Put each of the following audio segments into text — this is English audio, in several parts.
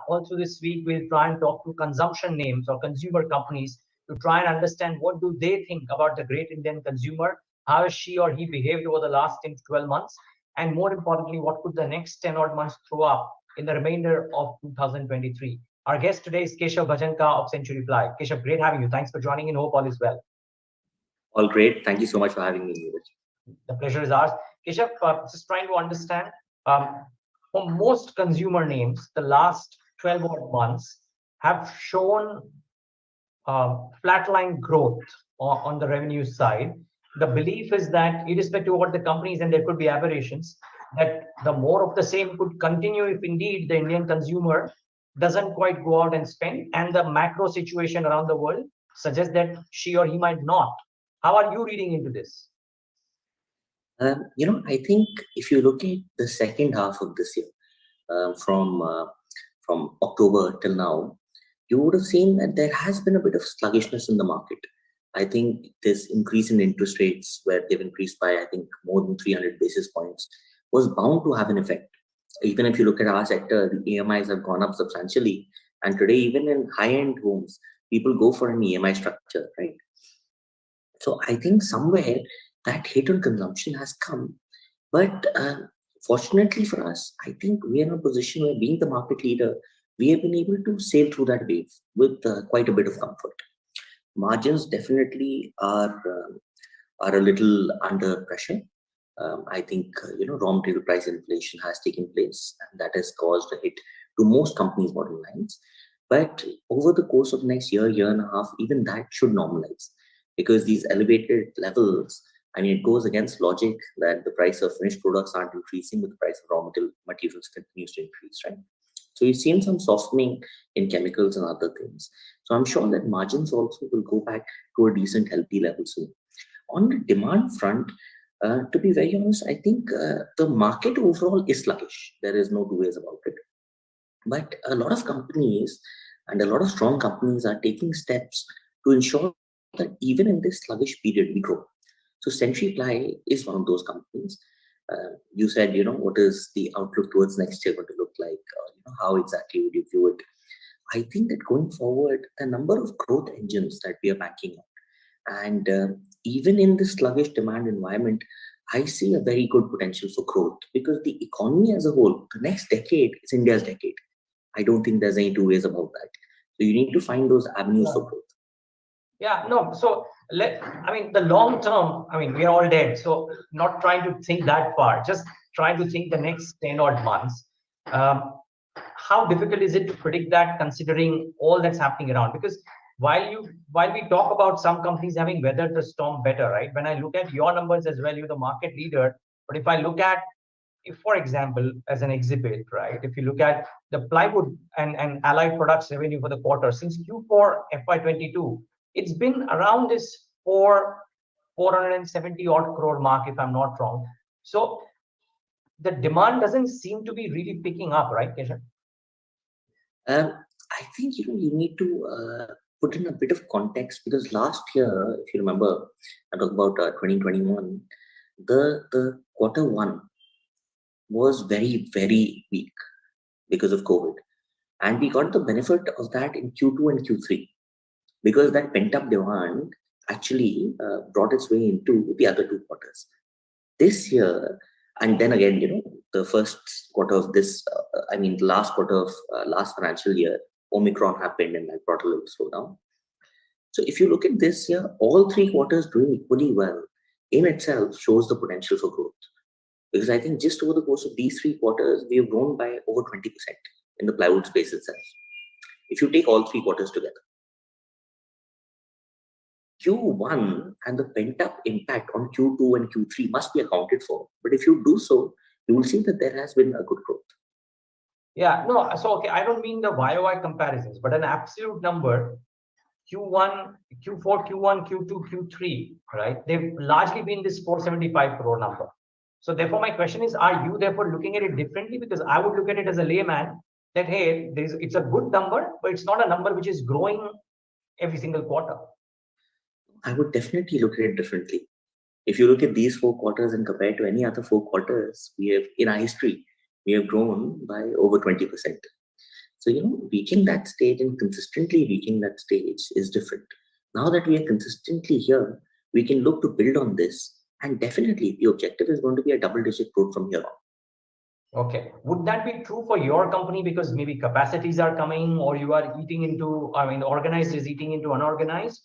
also this week, we'll try and talk to consumption names or consumer companies to try and understand what do they think about the great Indian consumer, how has she or he behaved over the last 10 to 12 months, and more importantly, what could the next 10 odd months throw up in the remainder of 2023. Our guest today is Keshav Bhajanka of Century Ply. Keshav, great having you. Thanks for joining in. Hope all is well. All great. Thank you so much for having me, Neeraj. The pleasure is ours. Keshav, just trying to understand, for most consumer names, the last 12 odd months have shown flatline growth on the revenue side. The belief is that irrespective of what the companies, and there could be aberrations, that the more of the same could continue if indeed the Indian consumer doesn't quite go out and spend, and the macro situation around the world suggests that she or he might not. How are you reading into this? I think if you look at the second half of this year, from October till now, you would have seen that there has been a bit of sluggishness in the market. I think this increase in interest rates, where they've increased by, I think, more than 300 basis points, was bound to have an effect. Even if you look at our sector, the EMIs have gone up substantially. And today, even in high-end homes, people go for an EMI structure, right? So I think somewhere that hit on consumption has come. But fortunately for us, I think we are in a position where, being the market leader, we have been able to sail through that wave with quite a bit of comfort. Margins definitely are a little under pressure. I think raw material price inflation has taken place, and that has caused a hit to most companies' bottom lines. But over the course of next year and a half, even that should normalize, because these elevated levels, I mean, it goes against logic that the price of finished products aren't increasing, but the price of raw materials continues to increase, right? So you've seen some softening in chemicals and other things. So I'm sure that margins also will go back to a decent, healthy level soon. On the demand front, to be very honest, I think the market overall is sluggish. There is no two ways about it. But a lot of companies and a lot of strong companies are taking steps to ensure that even in this sluggish period, we grow. So Century Ply is one of those companies. You said, what is the outlook towards next year going to look like? How exactly would you view it? I think that going forward, a number of growth engines that we are banking on. And even in this sluggish demand environment, I see a very good potential for growth, because the economy as a whole, the next decade is India's decade. I don't think there's any two ways about that. So you need to find those avenues for growth. Yeah, no. So the long term, we are all dead. So not trying to think that far, just trying to think the next 10 odd months. How difficult is it to predict that, considering all that's happening around? Because while we talk about some companies having weathered the storm better, right? When I look at your numbers as well, you're the market leader. But if I look at, for example, as an exhibit, right? If you look at the plywood and allied products revenue for the quarter since Q4 FY22, it's been around this 470 odd crore mark, if I'm not wrong. So the demand doesn't seem to be really picking up, right, Keshav? I think you need to put in a bit of context, because last year, if you remember, I talk about 2021, the quarter one was very, very weak because of COVID, and we got the benefit of that in Q2 and Q3, because that pent-up demand actually brought its way into the other two quarters. This year, and then again, the first quarter of this, the last quarter of last financial year, Omicron happened and that brought a little slowdown. So if you look at this year, all three quarters doing equally well in itself shows the potential for growth. Because I think just over the course of these 3 quarters, we have grown by over 20% in the plywood space itself, if you take all 3 quarters together. Q1 and the pent-up impact on Q2 and Q3 must be accounted for. But if you do so, you will see that there has been a good growth. Yeah, no, so okay, I don't mean the YOY comparisons, but an absolute number, Q1, Q4, Q1, Q2, Q3, right? They've largely been this 475 crore number. So therefore, my question is, are you therefore looking at it differently? Because I would look at it as a layman that, hey, it's a good number, but it's not a number which is growing every single quarter. I would definitely look at it differently. If you look at these 4 quarters and compare to any other 4 quarters, we have, in our history, we have grown by over 20%. So, reaching that stage and consistently reaching that stage is different. Now that we are consistently here, we can look to build on this. And definitely the objective is going to be a double-digit growth from here on. Okay. Would that be true for your company because maybe capacities are coming or you are eating into, organized is eating into unorganized?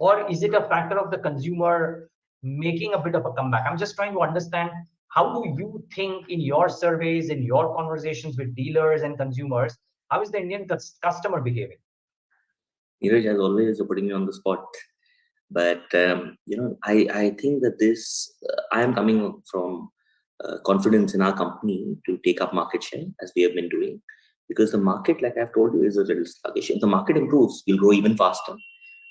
Or is it a factor of the consumer making a bit of a comeback? I'm just trying to understand, how do you think in your surveys, in your conversations with dealers and consumers, how is the Indian customer behaving? Neeraj, as always, you're putting me on the spot. But, I think that I am coming from confidence in our company to take up market share as we have been doing. Because the market, like I've told you, is a little sluggish. If the market improves, we'll grow even faster.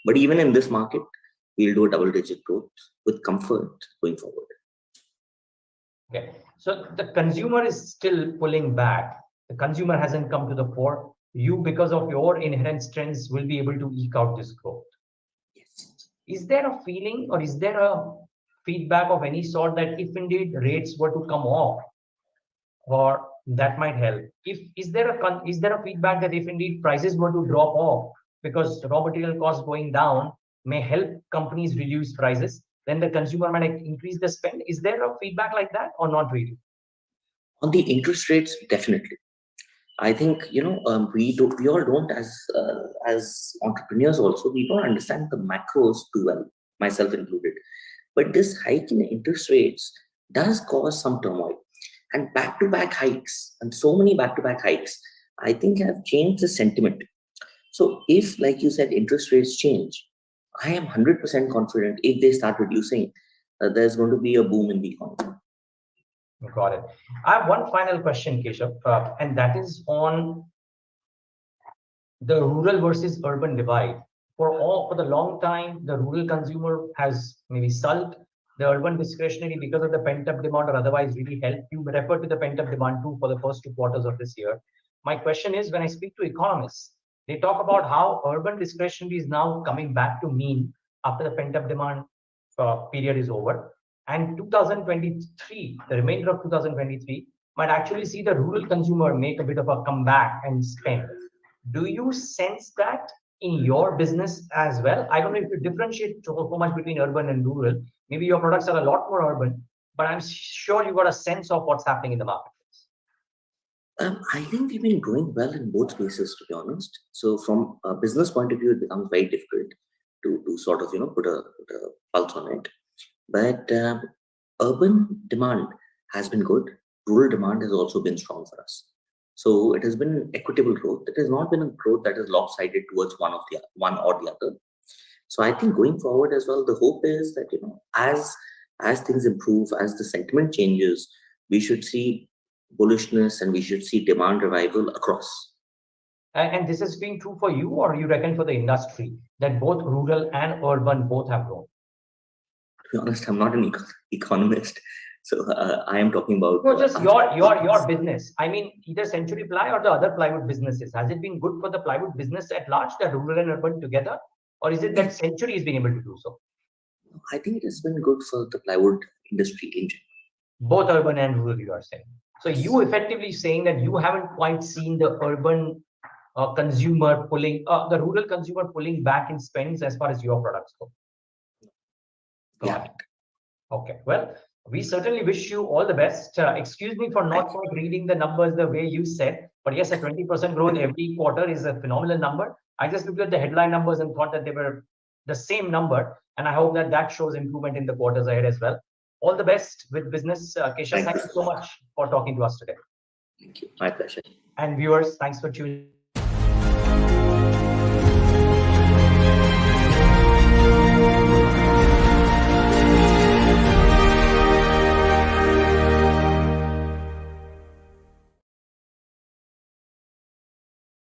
But even in this market, we'll do a double-digit growth with comfort going forward. Okay, so the consumer is still pulling back. The consumer hasn't come to the fore. You, because of your inherent strengths, will be able to eke out this growth. Yes. Is there a feeling or is there a feedback of any sort that if indeed rates were to come off, or that might help? Is there a feedback that if indeed prices were to drop off because raw material costs going down may help companies reduce prices, then the consumer might increase the spend? Is there a feedback like that or not really? On the interest rates, definitely. I think we all don't as entrepreneurs also, we don't understand the macros too well, myself included. But this hike in interest rates does cause some turmoil, and back-to-back hikes, and so many back-to-back hikes, I think have changed the sentiment. So if, like you said, interest rates change, I am 100% confident if they start reducing, there's going to be a boom in the economy. Got it. I have one final question, Keshav, and that is on the rural versus urban divide. For the long time, the rural consumer has maybe sulked. The urban discretionary, because of the pent-up demand or otherwise, really helped. You refer to the pent-up demand too for the first 2 quarters of this year. My question is, when I speak to economists, they talk about how urban discretionary is now coming back to mean after the pent-up demand period is over. And 2023, the remainder of 2023, might actually see the rural consumer make a bit of a comeback and spend. Do you sense that in your business as well? I don't know if you differentiate so much between urban and rural. Maybe your products are a lot more urban, but I'm sure you got a sense of what's happening in the marketplace. I think we've been growing well in both spaces, to be honest. So from a business point of view, it becomes very difficult to sort of put a pulse on it. But urban demand has been good. Rural demand has also been strong for us. So it has been equitable growth. It has not been a growth that is lopsided towards one or the other. So I think going forward as well, the hope is that as things improve, as the sentiment changes, we should see bullishness and we should see demand revival across. And this has been true for you, or you reckon for the industry that both rural and urban both have grown? To be honest, I'm not an economist, so I am talking about. No, just your business. I mean, either Century Ply or the other plywood businesses. Has it been good for the plywood business at large, that rural and urban together, or is it that Century is being able to do so? I think it has been good for the plywood industry in general. Both urban and rural, you are saying. So you effectively saying that you haven't quite seen the urban consumer pulling, the rural consumer pulling back in spends as far as your products go. Yeah. Okay. Well, we certainly wish you all the best. Excuse me for not quite reading the numbers the way you said, but yes, a 20% growth every quarter is a phenomenal number. I just looked at the headline numbers and thought that they were the same number, and I hope that that shows improvement in the quarters ahead as well. All the best with business, Keshav. Thank you so much for talking to us today. Thank you. My pleasure. And viewers, thanks for tuning